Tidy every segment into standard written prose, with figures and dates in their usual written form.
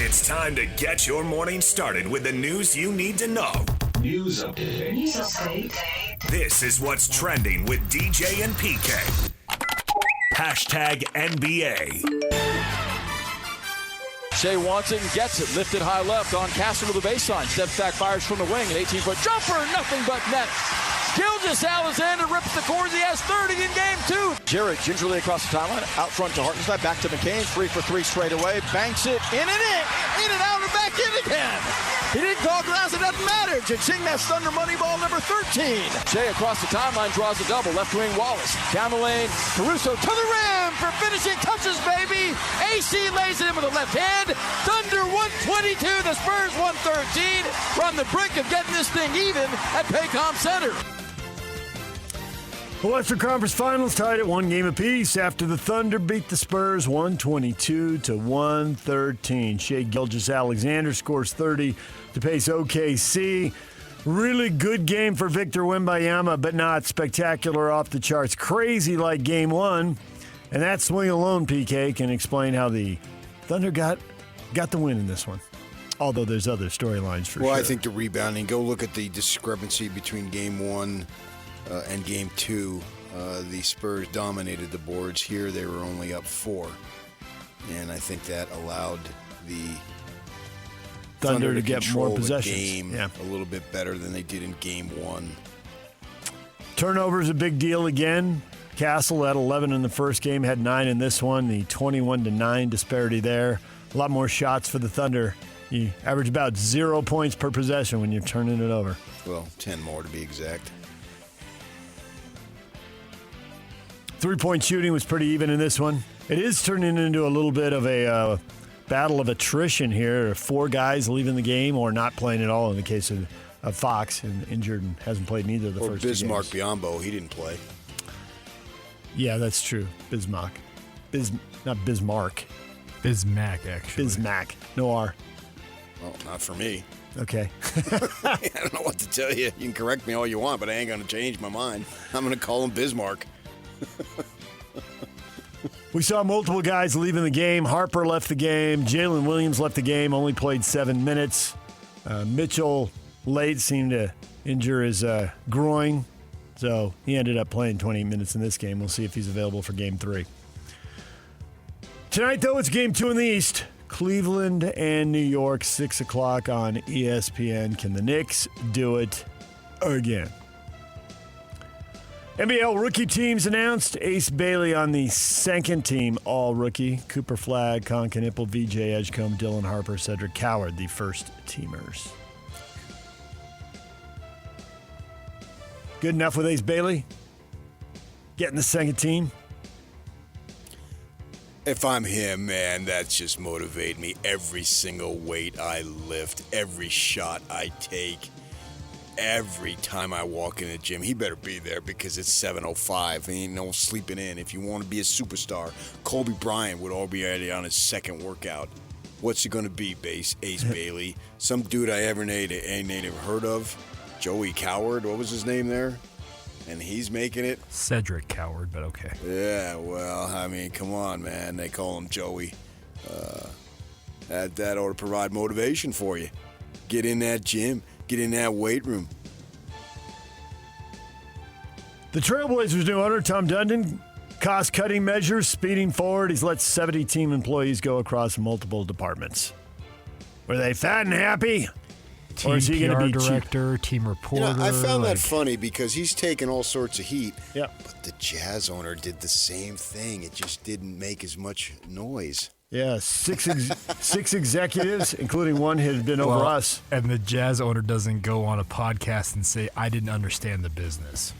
It's time to get your morning started with the news you need to know. News update. This is what's trending with DJ and PK. Hashtag NBA. Shea Watson gets it, lifted high left on Castle to the baseline. Steps back, fires from the wing, an 18-foot jumper, nothing but net. Gilgeous-Alexander rips the corners. He has 30 in game 2. Jarrett gingerly across the timeline, out front to Hartenstein, back to McCain, 3 for 3 straight away, banks it, in and out and back in again. He didn't call glass, it doesn't matter. Ching, that's Thunder money ball number 13. Shea across the timeline draws a double, left wing Wallace, down the lane, Caruso to the rim for finishing touches, baby. AC lays it in with the left hand. Thunder 122, the Spurs 113. We're on the brink of getting this thing even at Paycom Center. The Western Conference Finals tied at 1 game apiece after the Thunder beat the Spurs 122-113. Shai Gilgeous-Alexander scores 30 to pace OKC. Really good game for Victor Wembanyama, but not spectacular off the charts. Crazy like game 1. And that swing alone, PK, can explain how the Thunder got the win in this one. Although there's other storylines for sure. Well, I think the rebounding, go look at the discrepancy between game 1 and game 2, the Spurs dominated the boards. Here they were only up 4. And I think that allowed the Thunder to get more possessions. Game a little bit better than they did in game 1. Turnovers a big deal again. Castle had 11 in the first game, had 9 in this one. The 21-9 disparity there. A lot more shots for the Thunder. You average about 0 points per possession when you're turning it over. Well, 10 more to be exact. Three-point shooting was pretty even in this one. It is turning into a little bit of a battle of attrition here. 4 guys leaving the game or not playing at all in the case of Fox, and injured and hasn't played in either of the first 2 games. Bismarck Biyombo, he didn't play. Yeah, that's true. Bismarck. Not Bismarck. Bismack, actually. Bismack. No R. Well, not for me. Okay. I don't know what to tell you. You can correct me all you want, but I ain't going to change my mind. I'm going to call him Bismarck. We saw multiple guys leaving the game. Harper left the game. Jalen Williams left the game, only played 7 minutes. Mitchell late seemed to injure his groin, so he ended up playing 20 minutes in this game. We'll see if he's available for game 3. Tonight, though, it's game 2 in the East. Cleveland and New York, 6 o'clock on ESPN. Can the Knicks do it again? NBL rookie teams announced. Ace Bailey on the second team, all-rookie. Cooper Flagg, Con Knipple, VJ Edgecombe, Dylan Harper, Cedric Coward, the first teamers. Good enough with Ace Bailey? Getting the second team? If I'm him, man, that's just motivate me. Every single weight I lift, every shot I take, every time I walk in the gym, he better be there because it's 7:05. Ain't no sleeping in. If you want to be a superstar, Kobe Bryant would already on his second workout. What's it going to be, Ace Bailey? Some dude I ain't never heard of? Joey Coward? What was his name there? And he's making it? Cedric Coward, but okay. Yeah, well, I mean, come on, man. They call him Joey. That ought to provide motivation for you. Get in that gym. Get in that weight room. The Trailblazers' new owner, Tom Dundon, cost-cutting measures, speeding forward. He's let 70 team employees go across multiple departments. Were they fat and happy? Team or is he PR going to be director, team reporter. I found that funny because he's taken all sorts of heat. Yep. But the Jazz owner did the same thing. It just didn't make as much noise. Yeah, six executives, including one who had been over us. And the Jazz owner doesn't go on a podcast and say, I didn't understand the business.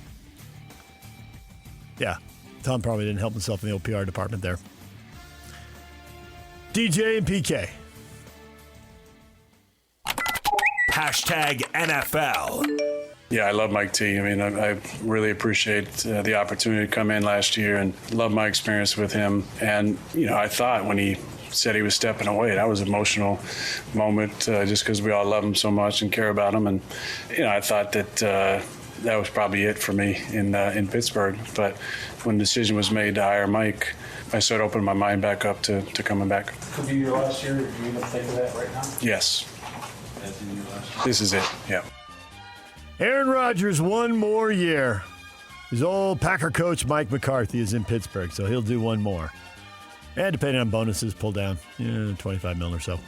Yeah, Tom probably didn't help himself in the OPR department there. DJ and PK. Hashtag NFL. Yeah, I love Mike T. I mean, I really appreciate the opportunity to come in last year and love my experience with him. And, I thought when he said he was stepping away, that was an emotional moment just because we all love him so much and care about him. And, I thought that that was probably it for me in Pittsburgh. But when the decision was made to hire Mike, I started opening my mind back up to coming back. Could be your last year. Do you even think of that right now? Yes. That's your last year. This is it. Yeah. Aaron Rodgers, one more year. His old Packer coach, Mike McCarthy, is in Pittsburgh, so he'll do one more. And depending on bonuses, pull down $25 million or so.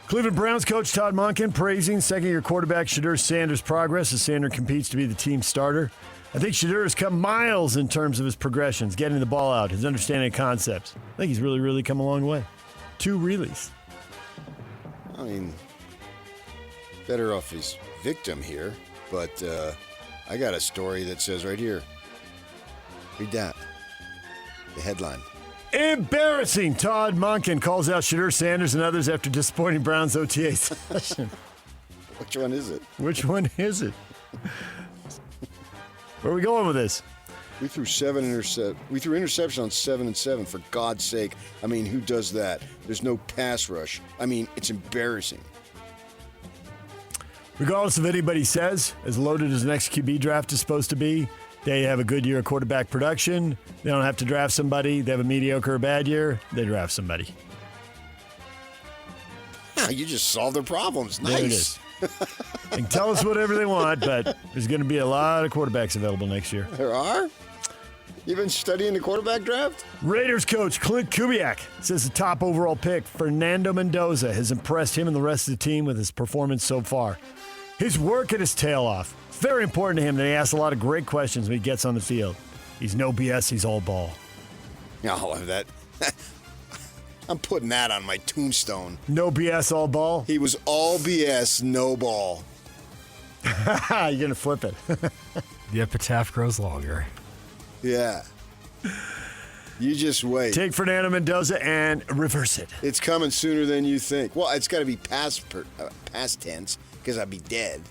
Cleveland Browns coach Todd Monken praising second-year quarterback Shedeur Sanders' progress as Sanders competes to be the team starter. I think Shedeur has come miles in terms of his progressions, getting the ball out, his understanding of concepts. I think he's really, really come a long way. 2 reallys. I mean, better off his victim here, but I got a story that says right here. Read that. The headline. Embarrassing. Todd Monken calls out Shedeur Sanders and others after disappointing Browns OTA session. Which one is it? Which one is it? Where are we going with this? We threw interception on 7 and 7, for God's sake. I mean, who does that? There's no pass rush. I mean, it's embarrassing. Regardless of what anybody says, as loaded as the next QB draft is supposed to be, they have a good year of quarterback production. They don't have to draft somebody. They have a mediocre or bad year. They draft somebody. You just solved their problems. Nice. There it is. They can tell us whatever they want, but there's going to be a lot of quarterbacks available next year. There are? You've been studying the quarterback draft? Raiders coach Clint Kubiak says the top overall pick, Fernando Mendoza, has impressed him and the rest of the team with his performance so far. He's working his tail off. Very important to him that he asks a lot of great questions when he gets on the field. He's no BS, he's all ball. Oh, that. I'm putting that on my tombstone. No BS, all ball? He was all BS, no ball. You're going to flip it. The epitaph grows longer. Yeah. You just wait. Take Fernando Mendoza and reverse it. It's coming sooner than you think. Well, it's got to be past tense, because I'd be dead.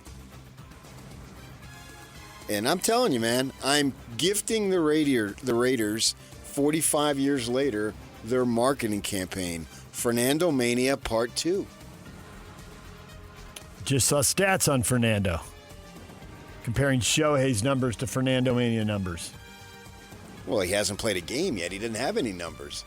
And I'm telling you, man, I'm gifting the Raiders 45 years later their marketing campaign, Fernando Mania Part 2. Just saw stats on Fernando, comparing Shohei's numbers to Fernando Mania numbers. Well, he hasn't played a game yet. He didn't have any numbers.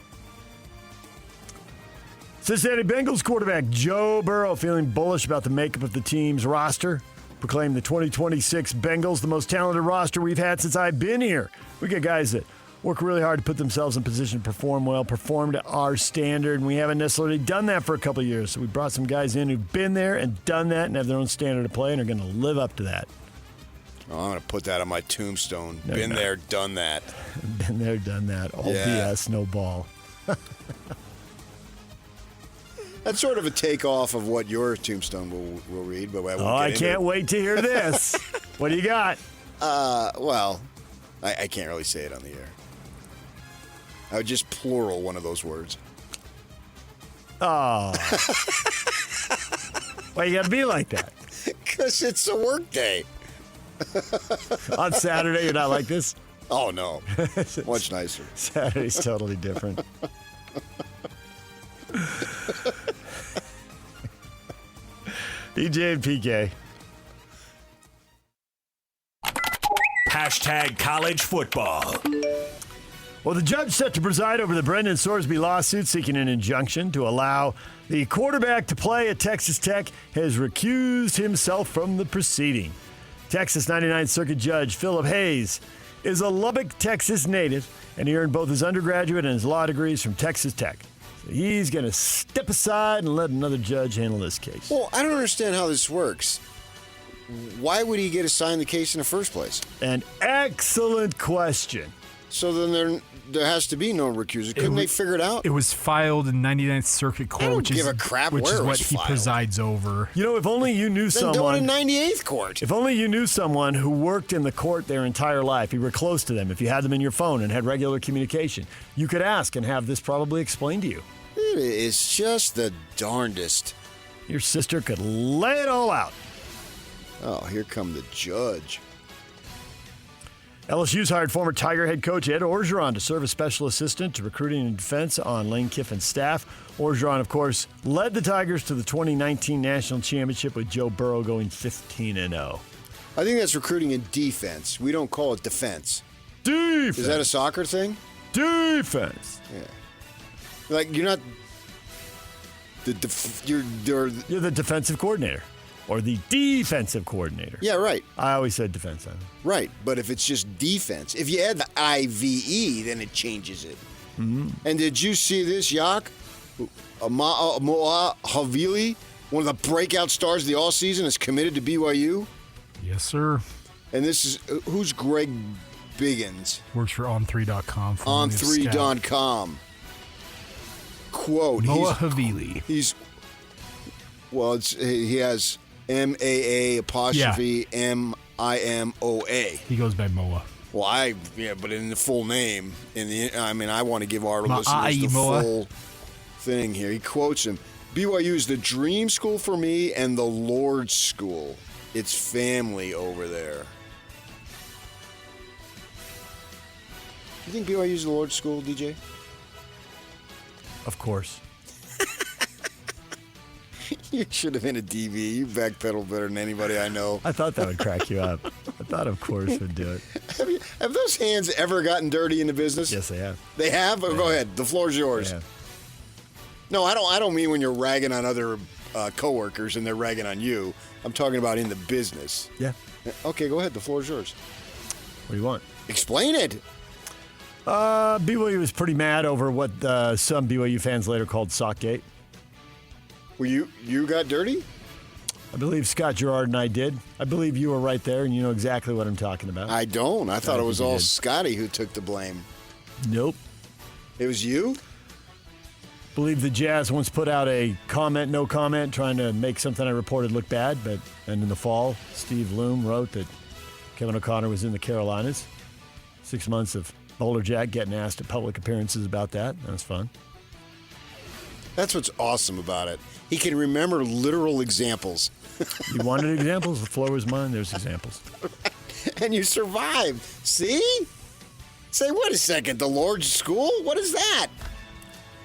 Cincinnati Bengals quarterback Joe Burrow feeling bullish about the makeup of the team's roster. Proclaimed the 2026 Bengals the most talented roster we've had since I've been here. We got guys that work really hard to put themselves in position to perform well, perform to our standard, and we haven't necessarily done that for a couple of years. So we brought some guys in who've been there and done that and have their own standard of play and are going to live up to that. Oh, I'm going to put that on my tombstone. No, been no. there, done that. Been there, done that. All Yeah. BS, no ball. That's sort of a takeoff of what your tombstone will read, but I won't get I into can't it. wait to hear this. What do you got? Well, I can't really say it on the air. I would just plural one of those words. Oh. Why you got to be like that? Because it's a work day. On Saturday, you're not like this? Oh, no. Much nicer. Saturday's totally different. DJ and PK. Hashtag college football. Well, the judge set to preside over the Brendan Sorsby lawsuit seeking an injunction to allow the quarterback to play at Texas Tech has recused himself from the proceeding. Texas 99th Circuit Judge Philip Hayes is a Lubbock, Texas native, and he earned both his undergraduate and his law degrees from Texas Tech. So he's going to step aside and let another judge handle this case. Well, I don't understand how this works. Why would he get assigned the case in the first place? An excellent question. So then there has to be no recusal. Couldn't they figure it out? It was filed in 99th Circuit Court, don't which give is a crap which where is it what was he filed. presides over. You know, if only you knew Then do it someone. in 98th court. If only you knew someone who worked in the court their entire life, you were close to them, if you had them in your phone and had regular communication, you could ask and have this probably explained to you. It is just the darndest. Your sister could lay it all out. Oh, here come the judge. LSU's hired former Tiger head coach Ed Orgeron to serve as special assistant to recruiting and defense on Lane Kiffin's staff. Orgeron, of course, led the Tigers to the 2019 National Championship with Joe Burrow going 15-0. I think that's recruiting in defense. We don't call it defense. Defense. Is that a soccer thing? Defense. Yeah. Like, you're not you're You're the defensive coordinator or the defensive coordinator. Yeah, right. I always said defense. Right, but if it's just defense, if you add the IVE, then it changes it. Mm-hmm. And did you see this, Yak? Moa Havili, one of the breakout stars of the all-season, is committed to BYU. Yes, sir. And this is, who's Greg Biggins? Works for On3.com. On3.com. Quote. Moa Havili. He has MAA apostrophe MIMOA. He goes by Moa. Well, but in the full name, I want to give our listeners the Moa. full thing here. He quotes him. BYU is the dream school for me and the Lord's school. It's family over there. You think BYU is the Lord's school, DJ? Of course. You should have been a DB. You backpedal better than anybody I know. I thought that would crack you up. I thought, of course, would do it. Have those hands ever gotten dirty in the business? Yes, they have. They have? Go ahead. The floor's yours. Yeah. No, I don't mean when you're ragging on other coworkers and they're ragging on you. I'm talking about in the business. Yeah. Okay, go ahead. The floor's yours. What do you want? Explain it. BYU was pretty mad over what some BYU fans later called Sockgate. Well, you got dirty? I believe Scott Gerard and I did. I believe you were right there, and you know exactly what I'm talking about. I don't. I thought it was all did. Scotty who took the blame. Nope. It was you? Believe the Jazz once put out a comment, no comment, trying to make something I reported look bad. And in the fall, Steve Loom wrote that Kevin O'Connor was in the Carolinas. 6 months of Boulder Jack getting asked at public appearances about that. That was fun. That's what's awesome about it. He can remember literal examples. You wanted examples? The floor was mine. There's examples. And you survived. See? Say, wait a second, the Lord's School? What is that?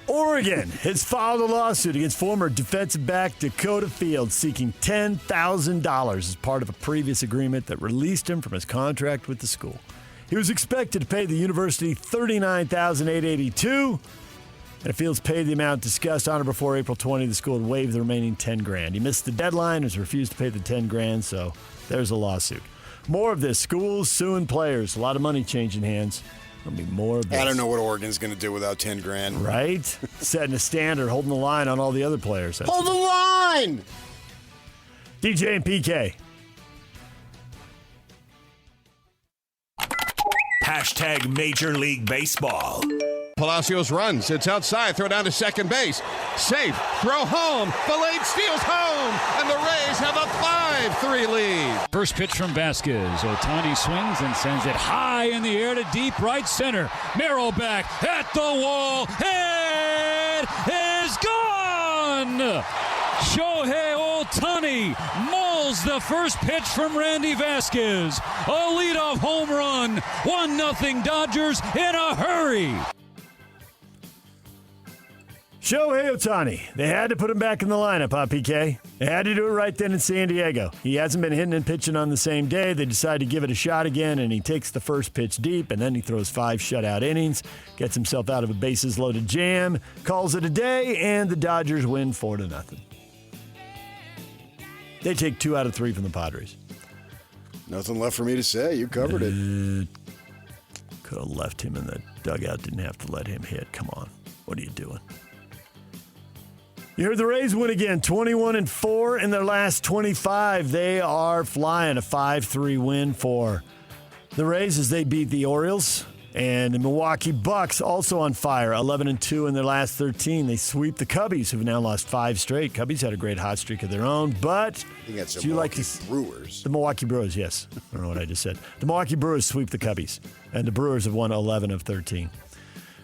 Oregon has filed a lawsuit against former defensive back Dakota Fields, seeking $10,000 as part of a previous agreement that released him from his contract with the school. He was expected to pay the university $39,882, and if Fields paid the amount discussed on or before April 20, the school would waive the remaining $10,000. He missed the deadline and has refused to pay the $10,000, so there's a lawsuit. More of this: schools suing players. A lot of money changing hands. There'll be more of this. I don't know what Oregon's going to do without $10,000. Right? Setting a standard, holding the line on all the other players. Hold the line! DJ and PK. Hashtag Major League Baseball. Palacios runs. It's outside. Throw down to second base. Safe. Throw home. Valade steals home. And the Rays have a 5-3 lead. First pitch from Vasquez. Ohtani swings and sends it high in the air to deep right center. Merrill back at the wall. It is gone! Shohei Ohtani mauls the first pitch from Randy Vasquez. A leadoff home run. 1-0 Dodgers in a hurry. Shohei Ohtani. They had to put him back in the lineup, huh, PK? They had to do it right then in San Diego. He hasn't been hitting and pitching on the same day. They decide to give it a shot again, and he takes the first pitch deep, and then he throws 5 shutout innings, gets himself out of a bases-loaded jam, calls it a day, and the Dodgers win 4-0. They take 2 out of 3 from the Padres. Nothing left for me to say. You covered it. Could have left him in the dugout. Didn't have to let him hit. Come on. What are you doing? You heard the Rays win again, 21-4 in their last 25. They are flying, a 5-3 win for the Rays as they beat the Orioles. And the Milwaukee Bucks also on fire, 11-2 in their last 13. They sweep the Cubbies, who've now lost 5 straight. Cubbies had a great hot streak of their own, but You got some Milwaukee Brewers. The Milwaukee Brewers, yes. I don't know what I just said. The Milwaukee Brewers sweep the Cubbies, and the Brewers have won 11 of 13.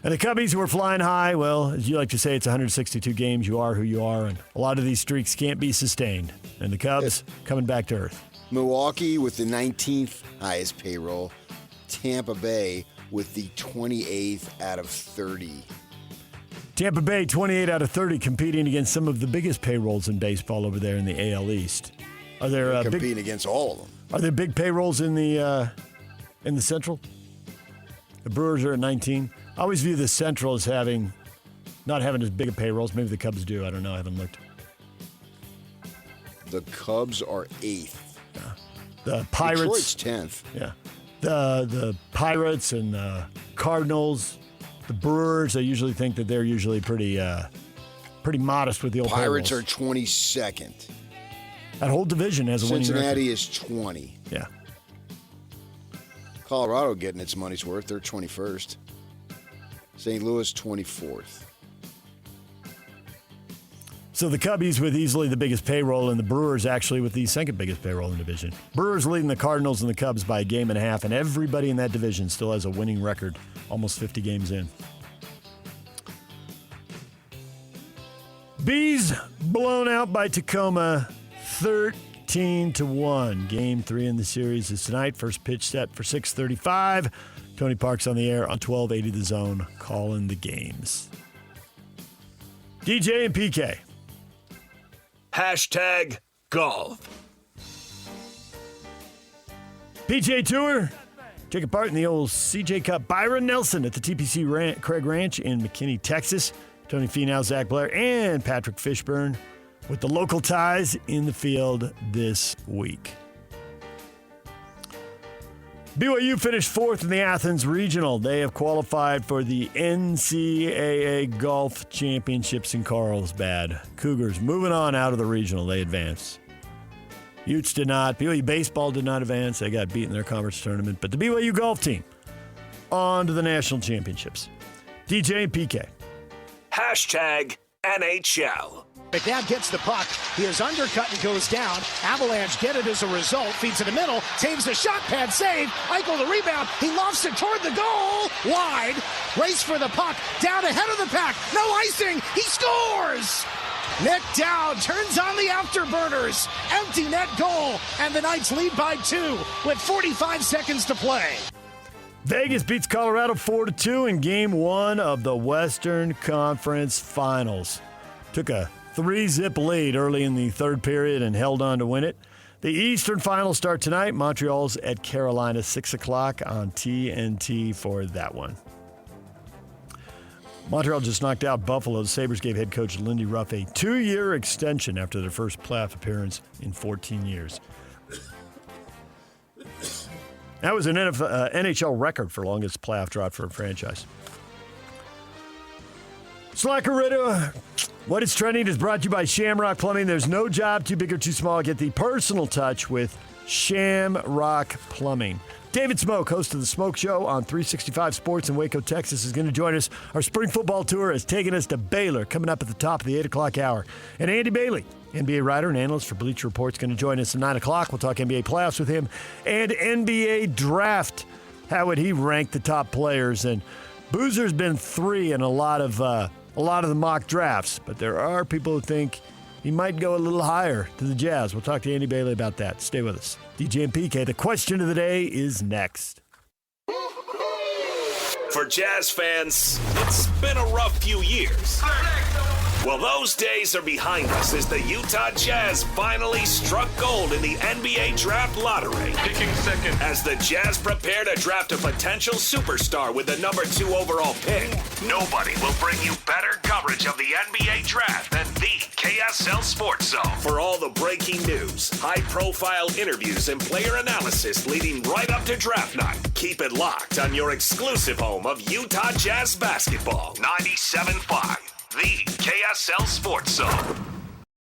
And the Cubbies, who are flying high, well, as you like to say, it's 162 games. You are who you are, and a lot of these streaks can't be sustained. And the Cubs coming back to earth. Milwaukee with the 19th highest payroll. Tampa Bay with the 28th out of 30. Tampa Bay, 28 out of 30, competing against some of the biggest payrolls in baseball over there in the AL East. Are there competing against all of them? Are there big payrolls in the Central? The Brewers are at 19. I always view the Central as not having as big a payrolls. Maybe the Cubs do. I don't know. I haven't looked. The Cubs are 8th. Yeah. The Pirates. Detroit's 10th. Yeah. The Pirates and the Cardinals, the Brewers, I usually think that they're usually pretty modest with the old Pirates payrolls. are 22nd. That whole division has a winning record. Cincinnati is 20. Yeah. Colorado getting its money's worth. They're 21st. St. Louis, 24th. So the Cubbies with easily the biggest payroll, and the Brewers actually with the second biggest payroll in the division. Brewers leading the Cardinals and the Cubs by a game and a half, and everybody in that division still has a winning record, almost 50 games in. Bees blown out by Tacoma 13-1. Game 3 in the series is tonight. First pitch set for 6:35. Tony Park's on the air on 1280 The Zone, calling the games. DJ and PK. Hashtag golf. PGA Tour taking part in the old CJ Cup. Byron Nelson at the TPC Craig Ranch in McKinney, Texas. Tony Finau, Zach Blair, and Patrick Fishburne with the local ties in the field this week. BYU finished 4th in the Athens Regional. They have qualified for the NCAA Golf Championships in Carlsbad. Cougars moving on out of the regional. They advance. Utes did not. BYU Baseball did not advance. They got beat in their conference tournament. But the BYU golf team on to the national championships. DJ and PK. Hashtag NHL. McNabb gets the puck. He is undercut and goes down. Avalanche get it as a result. Feeds to the middle. Saves the shot pad save. Eichel the rebound. He lofts it toward the goal. Wide. Race for the puck. Down ahead of the pack. No icing. He scores. Nick Dowd turns on the afterburners. Empty net goal. And the Knights lead by 2 with 45 seconds to play. Vegas beats Colorado 4-2 in Game 1 of the Western Conference Finals. Took a 3-zip lead early in the third period and held on to win it. The Eastern Finals start tonight. Montreal's at Carolina, 6 o'clock on TNT for that one. Montreal just knocked out Buffalo. The Sabres gave head coach Lindy Ruff a 2-year extension after their first playoff appearance in 14 years. That was an NHL record for longest playoff drought for a franchise. Slacker Radio, what is trending is brought to you by Shamrock Plumbing. There's no job too big or too small. Get the personal touch with Shamrock Plumbing. David Smoke, host of The Smoke Show on 365 Sports in Waco, Texas, is going to join us. Our spring football tour has taken us to Baylor, coming up at the top of the 8 o'clock hour. And Andy Bailey, NBA writer and analyst for Bleacher Report, is going to join us at 9 o'clock. We'll talk NBA playoffs with him and NBA draft. How would he rank the top players? And Boozer's been 3 in a lot of the mock drafts, but there are people who think he might go a little higher to the Jazz. We'll talk to Andy Bailey about that. Stay with us. DJ and PK, the question of the day is next. For Jazz fans, it's been a rough few years. Well, those days are behind us as the Utah Jazz finally struck gold in the NBA Draft Lottery. Picking second. As the Jazz prepare to draft a potential superstar with the number 2 overall pick, nobody will bring you better coverage of the NBA Draft than the KSL Sports Zone. For all the breaking news, high-profile interviews, and player analysis leading right up to draft night, keep it locked on your exclusive home of Utah Jazz basketball. 97.5. The KSL Sports Zone.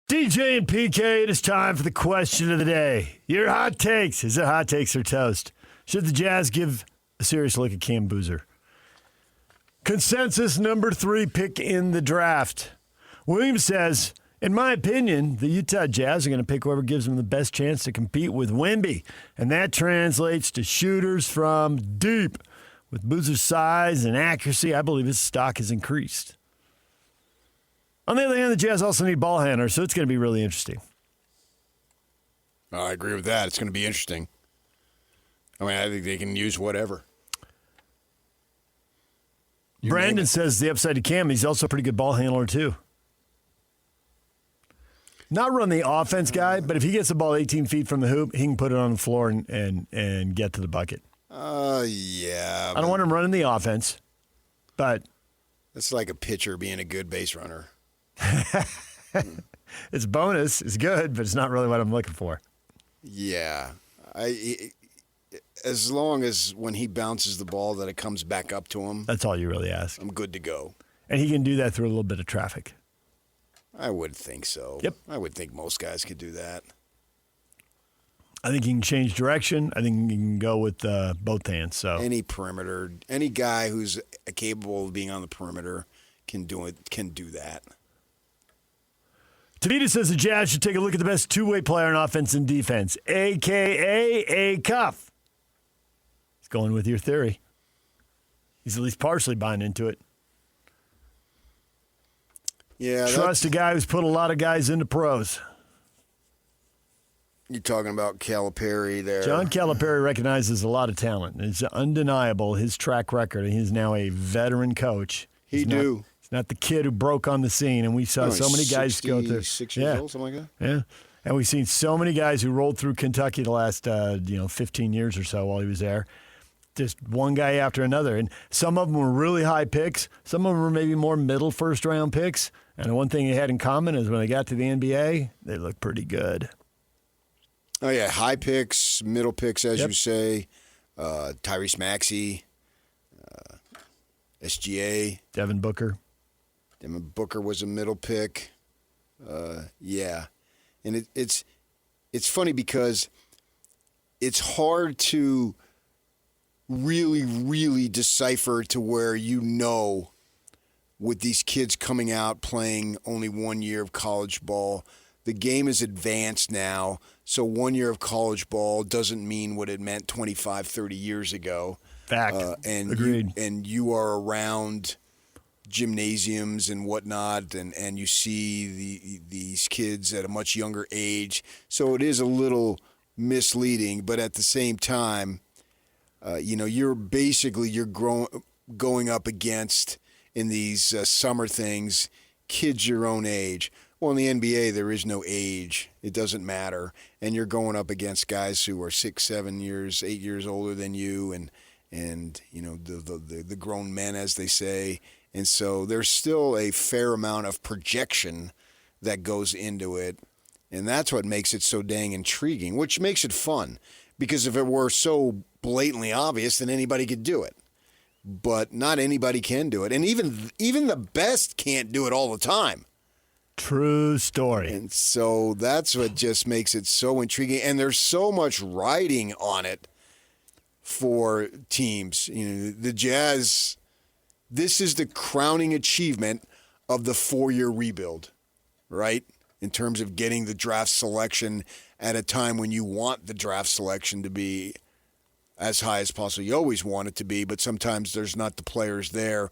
DJ and PK, it is time for the question of the day. Your hot takes. Is it hot takes or toast? Should the Jazz give a serious look at Cam Boozer? Consensus number 3 pick in the draft. Williams says, in my opinion, the Utah Jazz are going to pick whoever gives them the best chance to compete with Wemby. And that translates to shooters from deep. With Boozer's size and accuracy, I believe his stock has increased. On the other hand, the Jazz also need ball handlers, so it's going to be really interesting. I agree with that. It's going to be interesting. I mean, I think they can use whatever. Brandon says the upside to Cam, he's also a pretty good ball handler, too. Not run the offense guy, but if he gets the ball 18 feet from the hoop, he can put it on the floor and get to the bucket. Yeah. I don't want him running the offense. But It's like a pitcher being a good base runner. it's bonus. It's good, but it's not really what I'm looking for. Yeah. As long as when he bounces the ball that it comes back up to him. That's all you really ask. I'm good to go. And he can do that through a little bit of traffic. I would think so. Yep. I would think most guys could do that. I think he can change direction. I think he can go with both hands. So any perimeter, any guy who's capable of being on the perimeter can do it. Can do that. Tavita says the Jazz should take a look at the best two-way player on offense and defense, a.k.a. A Cuff. He's going with your theory. He's at least partially buying into it. Yeah. Trust a guy who's put a lot of guys into pros. You're talking about Calipari there. John Calipari recognizes a lot of talent. It's undeniable, his track record. He's now a veteran coach. He's not the kid who broke on the scene, and we saw so many guys go through. 6 years old, something like that? Yeah. And we've seen so many guys who rolled through Kentucky the last 15 years or so while he was there. Just one guy after another. And some of them were really high picks. Some of them were maybe more middle first-round picks. And the one thing they had in common is when they got to the NBA, they looked pretty good. Oh, yeah, high picks, middle picks, as you say. Tyrese Maxey, SGA. Devin Booker. Devin Booker was a middle pick. Yeah. And it's funny because it's hard to really, really decipher to where with these kids coming out playing only 1 year of college ball, the game is advanced now, so 1 year of college ball doesn't mean what it meant 25, 30 years ago. Fact. Agreed. You are around gymnasiums and whatnot, and you see these kids at a much younger age. So it is a little misleading, but at the same time, you're going up against, in these summer things, kids your own age. Well, in the NBA, there is no age. It doesn't matter. And you're going up against guys who are 6, 7 years, 8 years older than you, and the grown men, as they say. And so there's still a fair amount of projection that goes into it. And that's what makes it so dang intriguing, which makes it fun. Because if it were so blatantly obvious, then anybody could do it. But not anybody can do it. And even the best can't do it all the time. True story. And so that's what just makes it so intriguing. And there's so much riding on it for teams. The Jazz, this is the crowning achievement of the 4-year rebuild, right? In terms of getting the draft selection at a time when you want the draft selection to be as high as possible. You always want it to be, but sometimes there's not the players there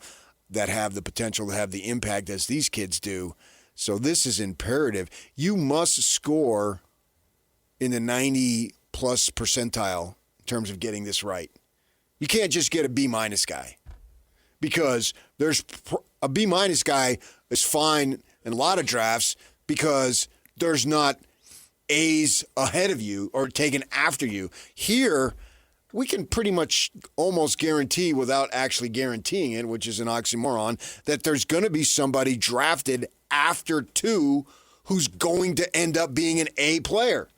that have the potential to have the impact as these kids do. So this is imperative. You must score in the 90-plus percentile in terms of getting this right. You can't just get a B-minus guy, because there's a B-minus guy is fine in a lot of drafts because there's not A's ahead of you or taken after you. Here, we can pretty much almost guarantee, without actually guaranteeing it, which is an oxymoron, that there's going to be somebody drafted after 2 who's going to end up being an A player.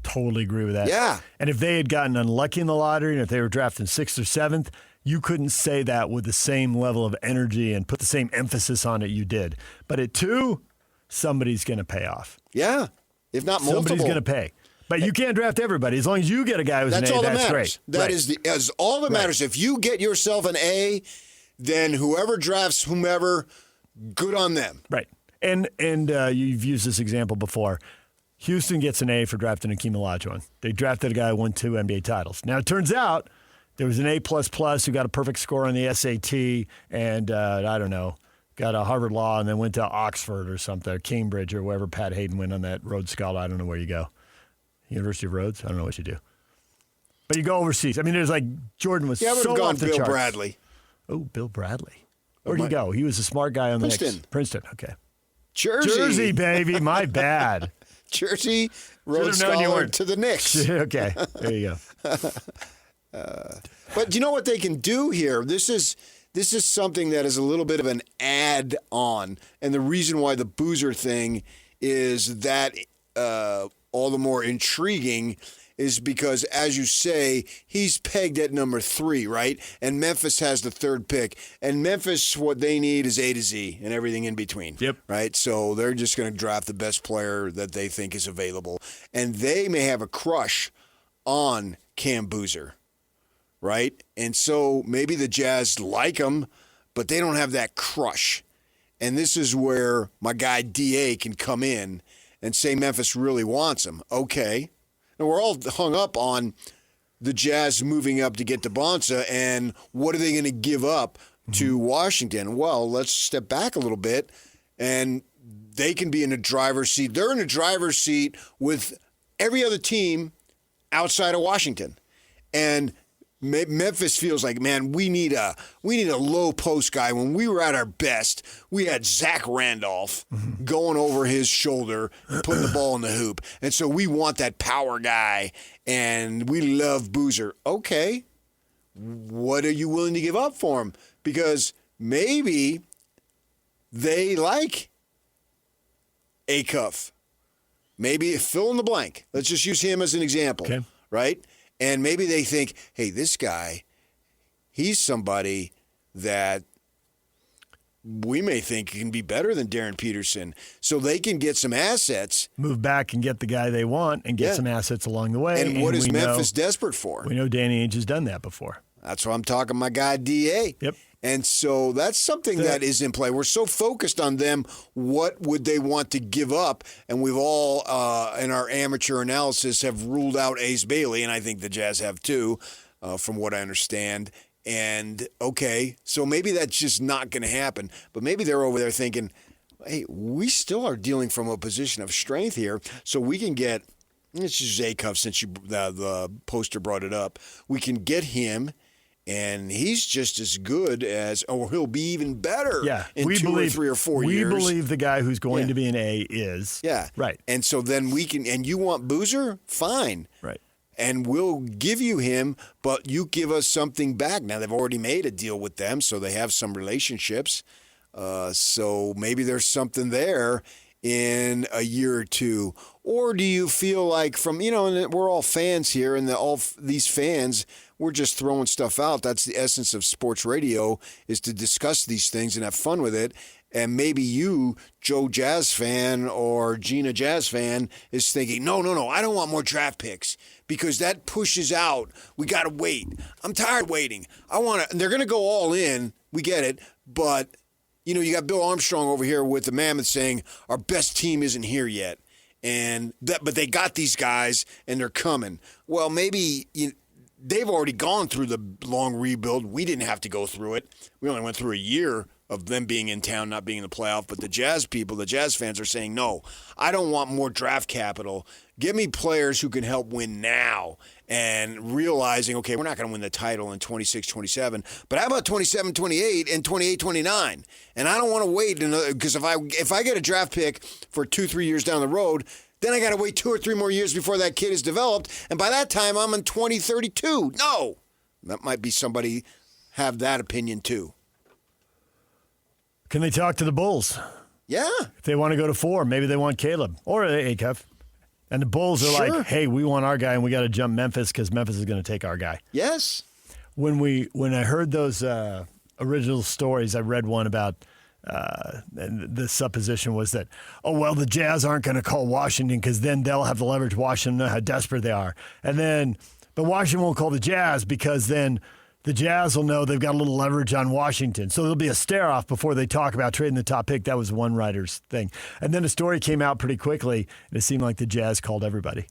Totally agree with that. Yeah. And if they had gotten unlucky in the lottery, and if they were drafted 6th or 7th, you couldn't say that with the same level of energy and put the same emphasis on it you did. But at 2, somebody's going to pay off. Yeah. If not multiple. Somebody's going to pay. But you can't draft everybody. As long as you get a guy who's an A, all that that's matters. great. That is all that matters. If you get yourself an A, then whoever drafts whomever, good on them. Right. And you've used this example before. Houston gets an A for drafting Akeem Olajuwon. They drafted a guy who won 2 NBA titles. Now, it turns out there was an A++ who got a perfect score on the SAT and, got a Harvard Law and then went to Oxford or something, or Cambridge or wherever Pat Hayden went on that Rhodes Scholar. I don't know where you go. University of Rhodes? I don't know what you do. But you go overseas. I mean, there's like Jordan was so off the charts. Yeah, I would have gone Bill Bradley. Oh, Bill Bradley. Where'd he go? He was a smart guy on the Princeton. Knicks. Princeton, okay. Jersey, baby. My bad. Jersey, Rhodes Scholar to the Knicks. Okay, there you go. But you know what they can do here? This this is something that is a little bit of an add-on. And the reason why the Boozer thing is that all the more intriguing is because, as you say, he's pegged at number 3, right? And Memphis has the 3rd pick. And Memphis, what they need is A to Z and everything in between. Yep. Right? So they're just going to draft the best player that they think is available. And they may have a crush on Cam Boozer, right? And so maybe the Jazz like him, but they don't have that crush. And this is where my guy D.A. can come in and say Memphis really wants him. Okay. And we're all hung up on the Jazz moving up to get to Bonsa, and what are they going to give up to Washington? Well, let's step back a little bit, and they can be in a driver's seat. They're in a driver's seat with every other team outside of Washington. And Memphis feels like, man, we need a low post guy. When we were at our best, we had Zach Randolph going over his shoulder and putting the ball in the hoop. And so we want that power guy, and we love Boozer. Okay, what are you willing to give up for him? Because maybe they like Acuff. Maybe fill in the blank. Let's just use him as an example, right? And maybe they think, hey, this guy, he's somebody that we may think can be better than Darren Peterson. So they can get some assets. Move back and get the guy they want and get some assets along the way. And what is Memphis desperate for? We know Danny Ainge has done that before. That's why I'm talking my guy D.A. Yep. And so that's something that is in play. We're so focused on them. What would they want to give up? And we've all, in our amateur analysis, have ruled out Ace Bailey, and I think the Jazz have too, from what I understand. And, okay, so maybe that's just not going to happen. But maybe they're over there thinking, hey, we still are dealing from a position of strength here, so we can get, let's use Acuff since the poster brought it up. We can get him. And he's just as good as, or he'll be even better in 2 or 3 or 4 years. We believe the guy who's going to be an A is. Yeah. Right. And so then we can, and you want Boozer? Fine. Right. And we'll give you him, but you give us something back. Now, they've already made a deal with them, so they have some relationships. So maybe there's something there in a year or two. Or do you feel like and we're all fans here, and all these fans, we're just throwing stuff out. That's the essence of sports radio, is to discuss these things and have fun with it. And maybe you, Joe Jazz fan or Gina Jazz fan, is thinking, no, I don't want more draft picks because that pushes out. We got to wait. I'm tired of waiting. They're going to go all in. We get it. But, you got Bill Armstrong over here with the Mammoth saying our best team isn't here yet. But they got these guys and they're coming. Well, maybe they've already gone through the long rebuild. We didn't have to go through it. We only went through a year of them being in town, not being in the playoff. But the Jazz people, the Jazz fans are saying, no, I don't want more draft capital. Give me players who can help win now. And realizing, okay, we're not going to win the title in 26, 27. But how about 27, 28 and 28, 29? And I don't want to wait because if I get a draft pick for 2-3 years down the road, then I got to wait 2 or 3 more years before that kid is developed. And by that time, I'm in 2032. No. That might be somebody have that opinion too. Can they talk to the Bulls? Yeah. If they want to go to 4, maybe they want Caleb or Acuff. And the Bulls are like, hey, we want our guy and we got to jump Memphis because Memphis is going to take our guy. Yes. When I heard those original stories, I read one about and the supposition was that, the Jazz aren't going to call Washington because then they'll have to leverage Washington, know how desperate they are. But Washington won't call the Jazz because then the Jazz will know they've got a little leverage on Washington. So there'll be a stare-off before they talk about trading the top pick. That was one writer's thing. And then a story came out pretty quickly, and it seemed like the Jazz called everybody.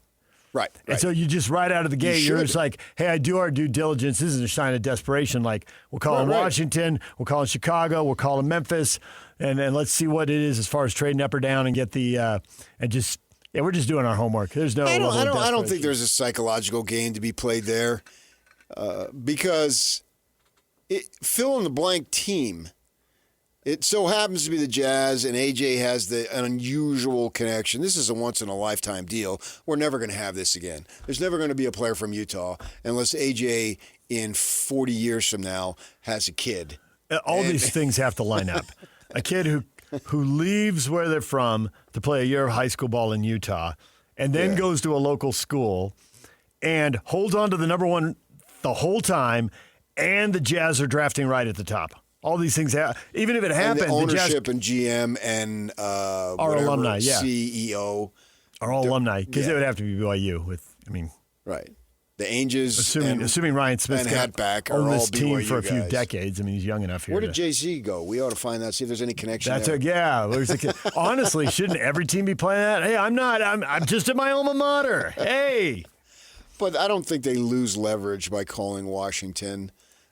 Right. And so you just right out of the gate, you're just like, hey, I do our due diligence. This isn't a sign of desperation. Like, we'll call in Washington, we'll call in Chicago, we'll call in Memphis, and let's see what it is as far as trading up or down and get the we're just doing our homework. There's no. I don't think there's a psychological game to be played there, because fill in the blank team. It so happens to be the Jazz, and AJ has an unusual connection. This is a once-in-a-lifetime deal. We're never going to have this again. There's never going to be a player from Utah unless AJ in 40 years from now has a kid. All these things have to line up. A kid who leaves where they're from to play a year of high school ball in Utah and then goes to a local school and holds on to the number one the whole time, and the Jazz are drafting right at the top. All these things happen. Even if it happened, and the ownership the Jazz, and GM and our alumni, CEO. Are all alumni, because it would have to be BYU right. The Angels, assuming Ryan Smith's and got Hatback on are this all team BYU for a few guys. decades. I mean, he's young enough here. Where did Jay-Z go? We ought to find out, see if there's any connection Honestly, shouldn't every team be playing that? Hey, I'm not. I'm just at my alma mater. Hey. But I don't think they lose leverage by calling Washington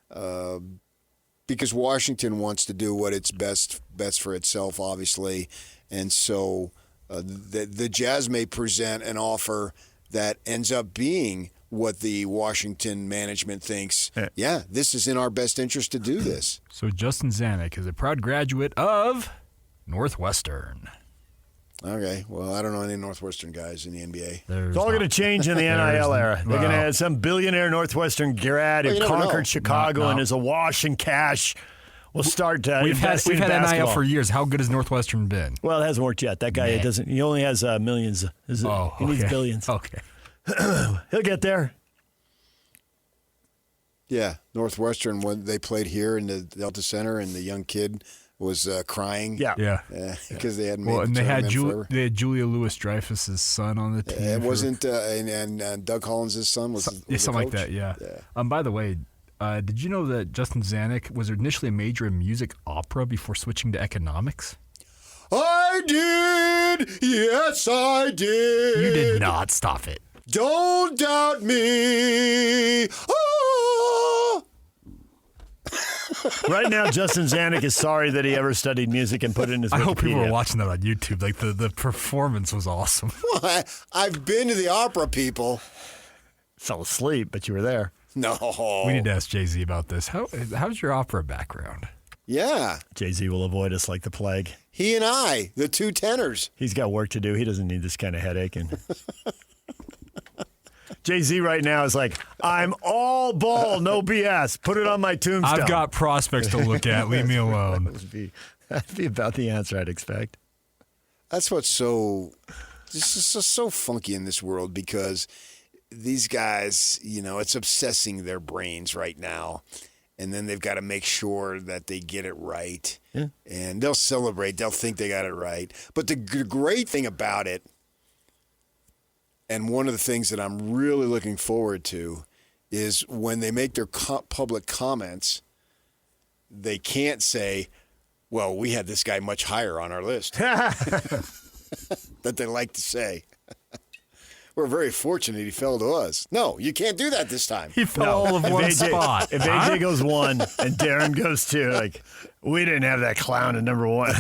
because Washington wants to do what it's best for itself, obviously. And so the Jazz may present an offer that ends up being what the Washington management thinks. Yeah, this is in our best interest to do this. So Justin Zanuck is a proud graduate of Northwestern. Okay, well, I don't know any Northwestern guys in the NBA. It's all going to change in the NIL era. They're going to have some billionaire Northwestern grad who conquered Chicago and is awash in cash. We'll start. We've had basketball. NIL for years. How good has Northwestern been? Well, it hasn't worked yet. That guy doesn't. He only has millions. He needs billions. Okay, he'll get there. Yeah, Northwestern, when they played here in the Delta Center, and the young kid was crying. Yeah. Because they hadn't made and the they had tournament forever. Julia Louis-Dreyfus' son on the team. It wasn't, and Doug Collins' son was something like that. Yeah. By the way, did you know that Justin Zanuck was initially a major in music opera before switching to economics? I did. Yes, I did. You did not. Stop it. Don't doubt me. Oh. Right now, Justin Zanuck is sorry that he ever studied music and put it in his Wikipedia. I hope people are watching that on YouTube. Like, the performance was awesome. Well, I've been to the opera, people. Fell asleep, but you were there. No. We need to ask Jay-Z about this. How's your opera background? Yeah. Jay-Z will avoid us like the plague. He and I, the two tenors. He's got work to do. He doesn't need this kind of headache. And Jay-Z right now is like, I'm all ball, no BS. Put it on my tombstone. I've got prospects to look at. Leave me alone. That'd be about the answer I'd expect. That's what's this is so funky in this world, because these guys, it's obsessing their brains right now. And then they've got to make sure that they get it right. Yeah. And they'll celebrate. They'll think they got it right. But the great thing about it, and one of the things that I'm really looking forward to, is when they make their public comments, they can't say, well, we had this guy much higher on our list. That they like to say. We're very fortunate he fell to us. No, you can't do that this time. He fell all of one spot. If AJ goes 1 and Darren goes 2, we didn't have that clown at number 1.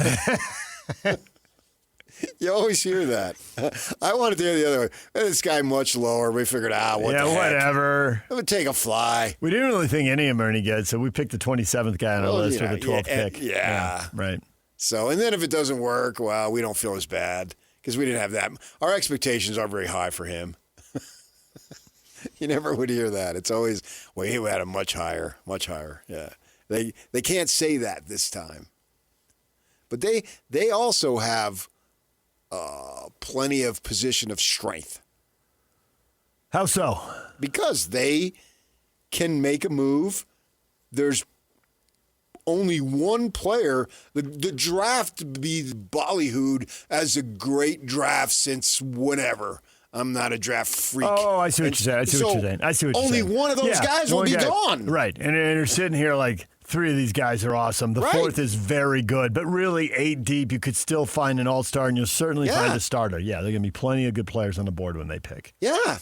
You always hear that. I wanted to hear the other way. This guy much lower. We figured, what the heck? Whatever. It would take a fly. We didn't really think any of them are any good, so we picked the 27th guy on our list with the 12th pick. Yeah. Right. So, and then if it doesn't work, well, we don't feel as bad because we didn't have that. Our expectations are very high for him. You never would hear that. It's always, well, he had a much higher. Yeah. They can't say that this time. But they also have plenty of position of strength. How so? Because they can make a move. There's only one player. The draft be ballyhooed as a great draft since whenever. I'm not a draft freak. Oh, I see what you're saying. Only one of those guys will be gone. Right. And you're sitting here like, 3 of these guys are awesome. The 4th is very good, but really 8 deep, you could still find an all-star, and you'll certainly find a starter. Yeah, there are going to be plenty of good players on the board when they pick. Yeah.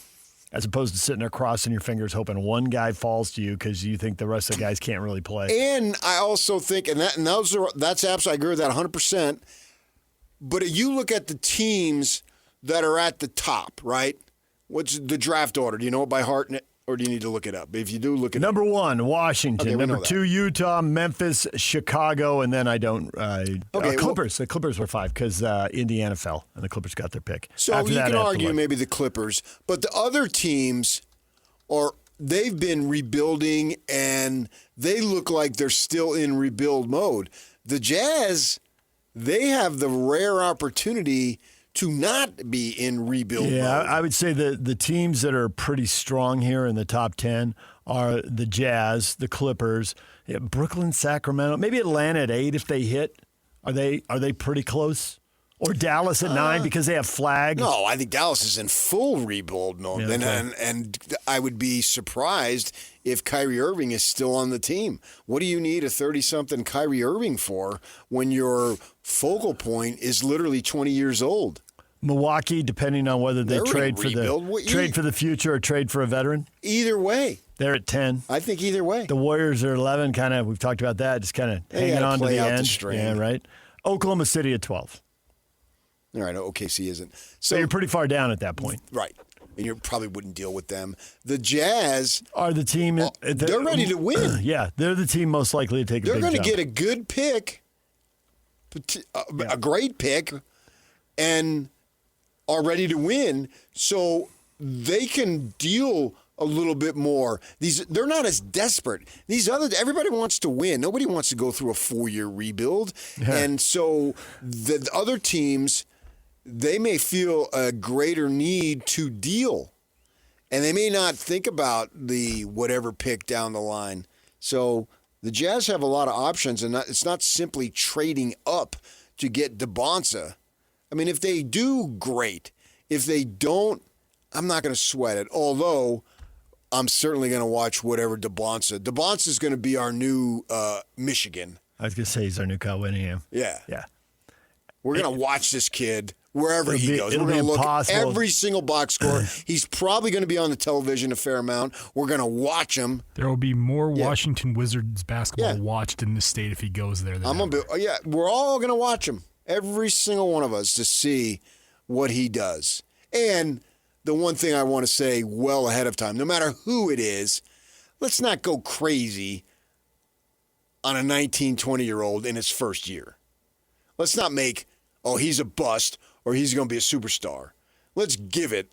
As opposed to sitting there crossing your fingers hoping one guy falls to you because you think the rest of the guys can't really play. And I also think, that's absolutely, I agree with that 100%. But you look at the teams that are at the top, right? What's the draft order? Do you know it by heart? Or do you need to look it up? If you do, look it up. Number 1, Washington. Okay, Number 2, Utah, Memphis, Chicago, and then I don't. Clippers. The Clippers were 5 because Indiana fell, and the Clippers got their pick. So you can argue maybe the Clippers, but the other teams are they've been rebuilding, and they look like they're still in rebuild mode. The Jazz, they have the rare opportunity to not be in rebuild mode. Yeah, I would say the teams that are pretty strong here in the top 10 are the Jazz, the Clippers, Brooklyn, Sacramento, maybe Atlanta at 8 if they hit. Are they pretty close? Or Dallas at 9 because they have Flag? No, I think Dallas is in full rebuild mode. Yeah, okay. And I would be surprised if Kyrie Irving is still on the team. What do you need a 30-something Kyrie Irving for when your focal point is literally 20 years old? Milwaukee, depending on whether they trade for the future or trade for a veteran? Either way. They're at 10. I think either way. The Warriors are 11, kind of, we've talked about that, just kind of hanging on to the end. Yeah, right. Oklahoma City at 12. All right, OKC isn't. So you're pretty far down at that point. Right. And you probably wouldn't deal with them. The Jazz are the team. They're ready to win. Yeah, they're the team most likely to take a big jump. They're going to get a good pick, a great pick, and are ready to win. So they can deal a little bit more. They're not as desperate. Everybody wants to win. Nobody wants to go through a 4-year rebuild. Yeah. And so the other teams, they may feel a greater need to deal. And they may not think about the whatever pick down the line. So the Jazz have a lot of options, and it's not simply trading up to get DeBonsa. I mean, if they do, great. If they don't, I'm not going to sweat it. Although I'm certainly going to watch whatever DeBonsa. DeBonsa is going to be our new Michigan. I was going to say he's our new Kyle Whittingham. Yeah. Yeah. We're going to watch this kid wherever he goes. We're going to look at every single box score. He's probably going to be on the television a fair amount. We're going to watch him. There will be more Washington Wizards basketball watched in this state if he goes there. We're all going to watch him. Every single one of us to see what he does. And the one thing I want to say well ahead of time, no matter who it is, let's not go crazy on a 19, 20-year-old in his first year. Let's not make, he's a bust or he's going to be a superstar. Let's give it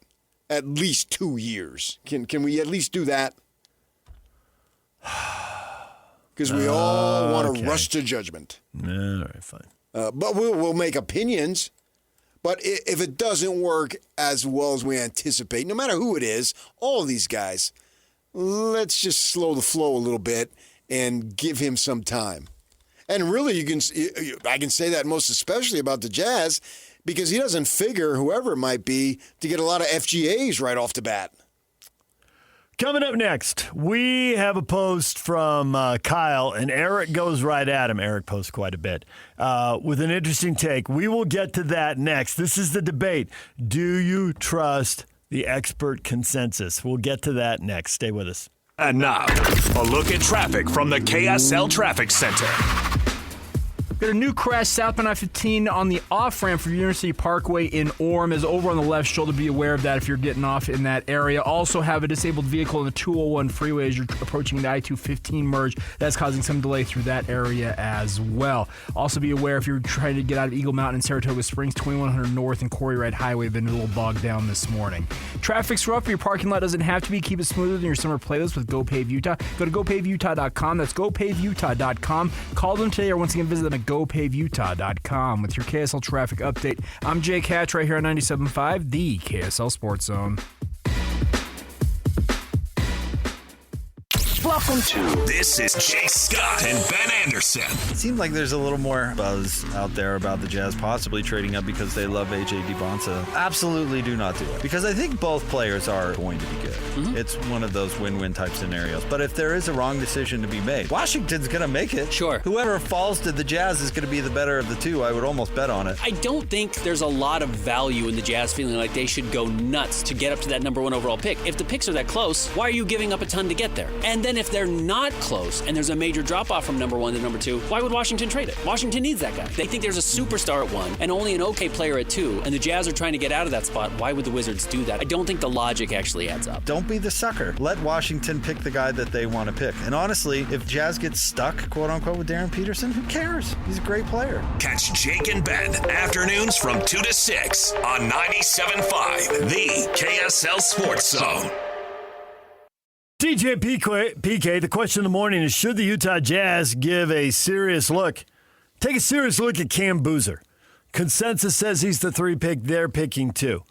at least 2 years. Can we at least do that? Because we all want to rush to judgment. All right, fine. But we'll make opinions. But if it doesn't work as well as we anticipate, no matter who it is, all of these guys, let's just slow the flow a little bit and give him some time. And really, I can say that most especially about the Jazz because he doesn't figure, whoever it might be, to get a lot of FGAs right off the bat. Coming up next, we have a post from Kyle, and Eric goes right at him. Eric posts quite a bit with an interesting take. We will get to that next. This is the debate. Do you trust the expert consensus? We'll get to that next. Stay with us. And now, a look at traffic from the KSL Traffic Center. Got a new crash southbound I-15 on the off-ramp for University Parkway in Orem is over on the left shoulder. Be aware of that if you're getting off in that area. Also have a disabled vehicle in the 201 freeway as you're approaching the I-215 merge. That's causing some delay through that area as well. Also be aware if you're trying to get out of Eagle Mountain in Saratoga Springs, 2100 North and Quarry Ride Highway have been a little bogged down this morning. Traffic's rough, but your parking lot doesn't have to be. Keep it smoother than your summer playlist with GoPave Utah. Go to GoPaveUtah.com. That's GoPaveUtah.com. Call them today or once again visit them at GoPaveUtah.com with your KSL traffic update. I'm Jake Hatch right here on 97.5, the KSL Sports Zone. Welcome to This is Jake Scott and Ben Anderson. It seems like there's a little more buzz out there about the Jazz possibly trading up because they love A.J. DeBonsa. Absolutely do not do it. Because I think both players are going to be good. Mm-hmm. It's one of those win-win type scenarios. But if there is a wrong decision to be made, Washington's going to make it. Sure. Whoever falls to the Jazz is going to be the better of the two. I would almost bet on it. I don't think there's a lot of value in the Jazz feeling like they should go nuts to get up to that number 1 overall pick. If the picks are that close, why are you giving up a ton to get there? And then if they're not close and there's a major drop-off from number 1 to number 2, why would Washington trade it? Washington needs that guy. They think there's a superstar at 1 and only an okay player at 2, and the Jazz are trying to get out of that spot. Why would the Wizards do that? I don't think the logic actually adds up. Don't be the sucker. Let Washington pick the guy that they want to pick. And honestly, if Jazz gets stuck, quote-unquote, with Darren Peterson, who cares? He's a great player. Catch Jake and Ben afternoons from 2 to 6 on 97.5, the KSL Sports Zone. DJ PK, the question of the morning is, should the Utah Jazz take a serious look at Cam Boozer? Consensus says he's the 3 pick. They're picking 2.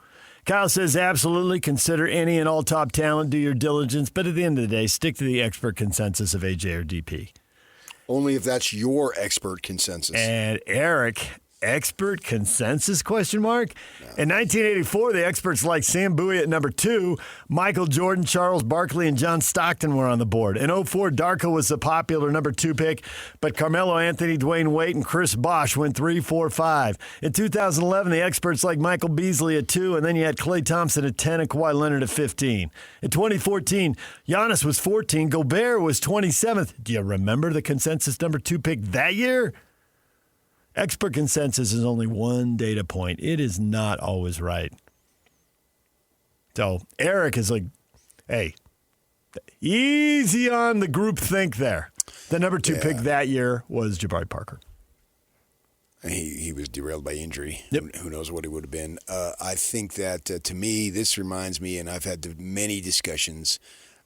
Kyle says absolutely consider any and all top talent, do your diligence, but at the end of the day, stick to the expert consensus of AJ or DP. Only if that's your expert consensus. And Eric, expert consensus, question mark? No. In 1984, the experts like Sam Bowie at number 2, Michael Jordan, Charles Barkley, and John Stockton were on the board. In 2004, Darko was the popular number 2 pick, but Carmelo Anthony, Dwayne Wade, and Chris Bosh went 3, 4, 5. In 2011, the experts like Michael Beasley at 2, and then you had Klay Thompson at 10 and Kawhi Leonard at 15. In 2014, Giannis was 14, Gobert was 27th. Do you remember the consensus number 2 pick that year? Expert consensus is only one data point. It is not always right. So Eric is like, hey, easy on the group think there. The number 2 pick that year was Jabari Parker. He was derailed by injury. Yep. Who knows what he would have been. I think that, to me, this reminds me, and I've had many discussions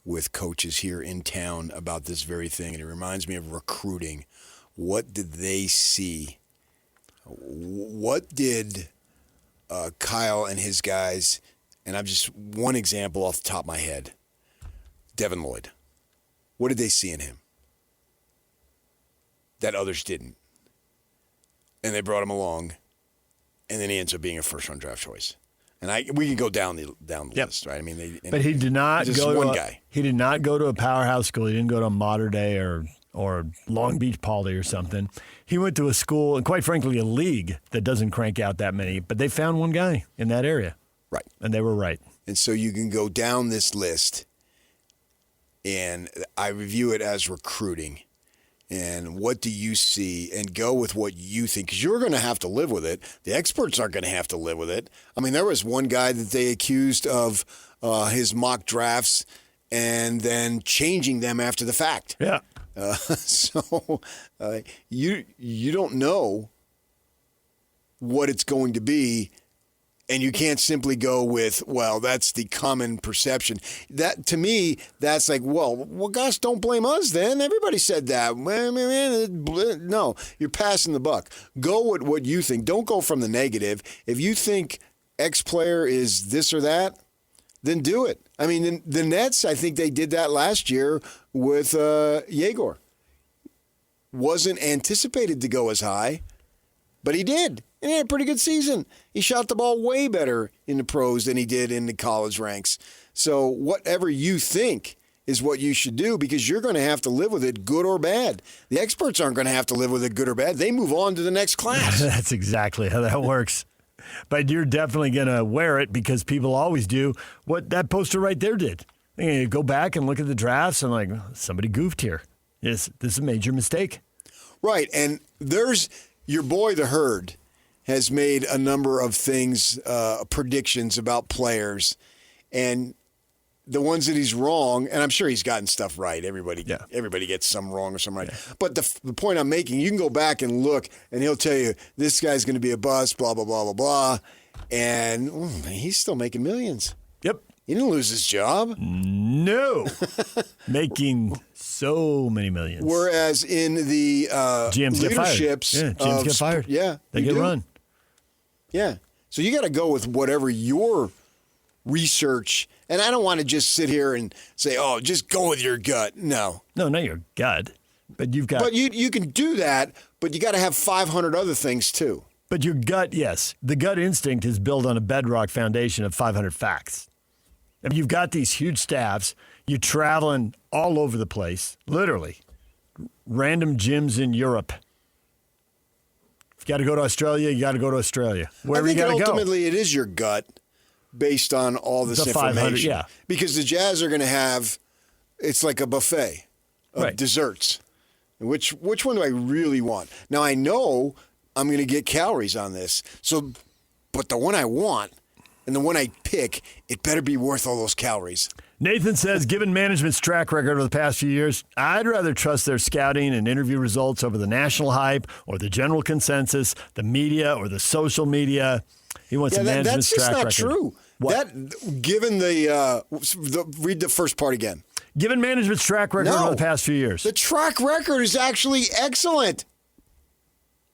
with coaches here in town about this very thing, and it reminds me of recruiting. What did they see? What did Kyle and his guys, and I'm just one example off the top of my head, Devin Lloyd, what did they see in him that others didn't? And they brought him along, and then he ends up being a first-round draft choice. And we can go down the list, right? I mean, but he did not go one to guy. He did not go to a powerhouse school. He didn't go to a Mater Dei or Long Beach Poly or something. He went to a school, and quite frankly, a league that doesn't crank out that many. But they found one guy in that area. Right. And they were right. And so you can go down this list, and I review it as recruiting. And what do you see? And go with what you think, because you're going to have to live with it. The experts aren't going to have to live with it. I mean, there was one guy that they accused of his mock drafts and then changing them after the fact. Yeah. So you don't know what it's going to be, and you can't simply go with, well, that's the common perception. That, to me, that's like, well, gosh, don't blame us then. Everybody said that. No, you're passing the buck. Go with what you think. Don't go from the negative. If you think X player is this or that, then do it. I mean, the Nets, I think they did that last year with Yegor. Wasn't anticipated to go as high, but he did. And he had a pretty good season. He shot the ball way better in the pros than he did in the college ranks. So whatever you think is what you should do, because you're going to have to live with it, good or bad. The experts aren't going to have to live with it, good or bad. They move on to the next class. That's exactly how that works. But you're definitely going to wear it, because people always do what that poster right there did. You go back and look at the drafts and like, somebody goofed here. This is a major mistake. Right. And there's your boy, the Herd, has made a number of things, predictions about players. And the ones that he's wrong, and I'm sure he's gotten stuff right. Everybody gets some wrong or some right. Yeah. But the point I'm making, you can go back and look, and he'll tell you, this guy's going to be a bust, blah, blah, blah, blah, blah. And he's still making millions. Yep. He didn't lose his job. No. Making so many millions. Whereas in the GMs leaderships. GMs get fired. Yeah. They get run. Yeah. So you got to go with whatever your research. And I don't want to just sit here and say, oh, just go with your gut. No. No, not your gut. But you've got. But you can do that, but you got to have 500 other things too. But your gut, yes. The gut instinct is built on a bedrock foundation of 500 facts. I mean, you've got these huge staffs. You're traveling all over the place, literally. Random gyms in Europe. If you got to go to Australia, you got to go to Australia. Wherever you got to go. Ultimately, it is your gut based on all this information. Yeah. Because the Jazz are going to have, it's like a buffet of desserts. Which one do I really want? Now, I know I'm going to get calories on this. So, but the one I want and the one I pick, it better be worth all those calories. Nathan says, given management's track record over the past few years, I'd rather trust their scouting and interview results over the national hype or the general consensus, the media or the social media. He wants a management's track record. That's just not true. What? Given read the first part again. given management's track record over the past few years. The track record is actually excellent.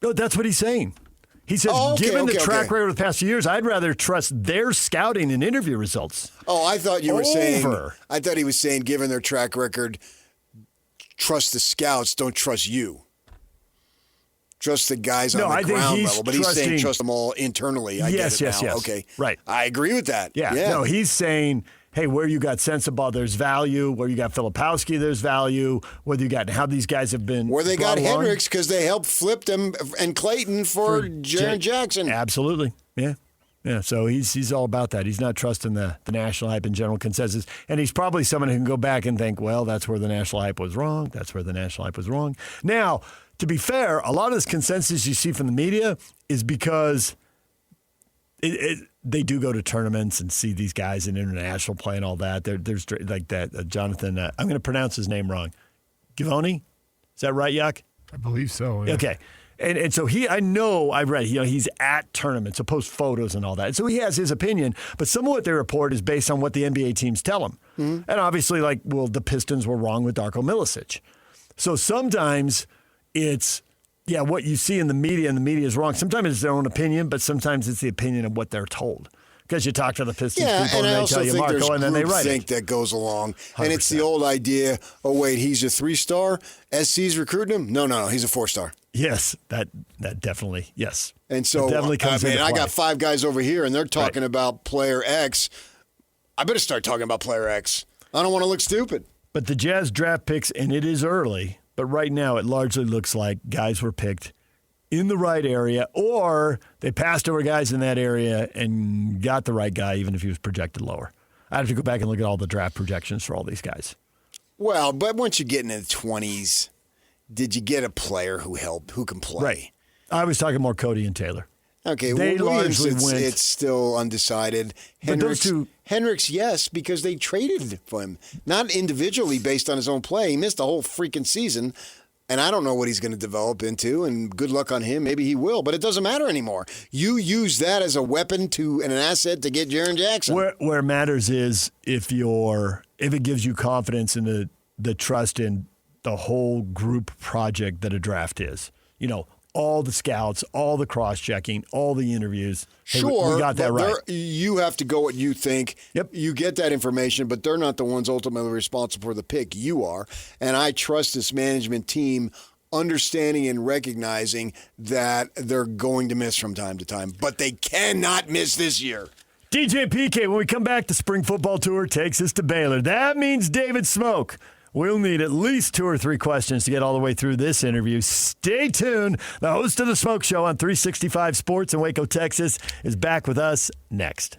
No, that's what he's saying. He says, given the track record of the past few years, I'd rather trust their scouting and interview results. Oh, I thought you were saying. I thought he was saying, given their track record, trust the scouts, don't trust you. Trust the guys on the ground level. But he's saying trust them all internally. I get it now. Okay. Right. I agree with that. Yeah. No, he's saying, hey, where you got Sensabaugh, there's value. Where you got Filipowski, there's value. Whether you got how these guys have been. Where they got Hendricks because they helped flip them and Clayton for Jaren Jackson. Absolutely. Yeah. Yeah. So he's all about that. He's not trusting the national hype and general consensus. And he's probably someone who can go back and think, well, that's where the national hype was wrong. That's where the national hype was wrong. Now, to be fair, a lot of this consensus you see from the media is because they do go to tournaments and see these guys in international play and all that. There's like that Jonathan. I'm going to pronounce his name wrong. Givoni, is that right, Yuck? I believe so. Yeah. Okay, and so I read he's at tournaments, so post photos and all that. And so he has his opinion, but some of what they report is based on what the NBA teams tell him. Mm-hmm. And obviously, the Pistons were wrong with Darko Milicic. So sometimes it's what you see in the media, and the media is wrong. Sometimes it's their own opinion, but sometimes it's the opinion of what they're told. Because you talk to the Pistons people and they tell you Marco, and then they write it. That goes along. 100%. And it's the old idea, he's a 3-star? SC's recruiting him? No, he's a 4-star. Yes, that definitely, yes. And so, definitely comes into play. I got 5 guys over here, and they're talking about player X. I better start talking about player X. I don't want to look stupid. But the Jazz draft picks, and it is early, but right now it largely looks like guys were picked in the right area, or they passed over guys in that area and got the right guy, even if he was projected lower. I'd have to go back and look at all the draft projections for all these guys. Well, but once you get into the 20s, did you get a player who can play? Right. I was talking more Cody and Taylor. Okay, they largely went. It's still undecided. Hendricks, yes, because they traded for him, not individually based on his own play. He missed the whole freaking season, and I don't know what he's going to develop into. And good luck on him. Maybe he will, but it doesn't matter anymore. You use that as a weapon and an asset to get Jaren Jackson. Where it matters is if it gives you confidence in the trust in the whole group project that a draft is. All the scouts, all the cross-checking, all the interviews. Sure, we got that right. You have to go what you think. Yep. You get that information, but they're not the ones ultimately responsible for the pick. You are. And I trust this management team understanding and recognizing that they're going to miss from time to time, but they cannot miss this year. DJ PK, when we come back, the spring football tour takes us to Baylor. That means David Smoke. We'll need at least 2 or 3 questions to get all the way through this interview. Stay tuned. The host of The Smoke Show on 365 Sports in Waco, Texas, is back with us next.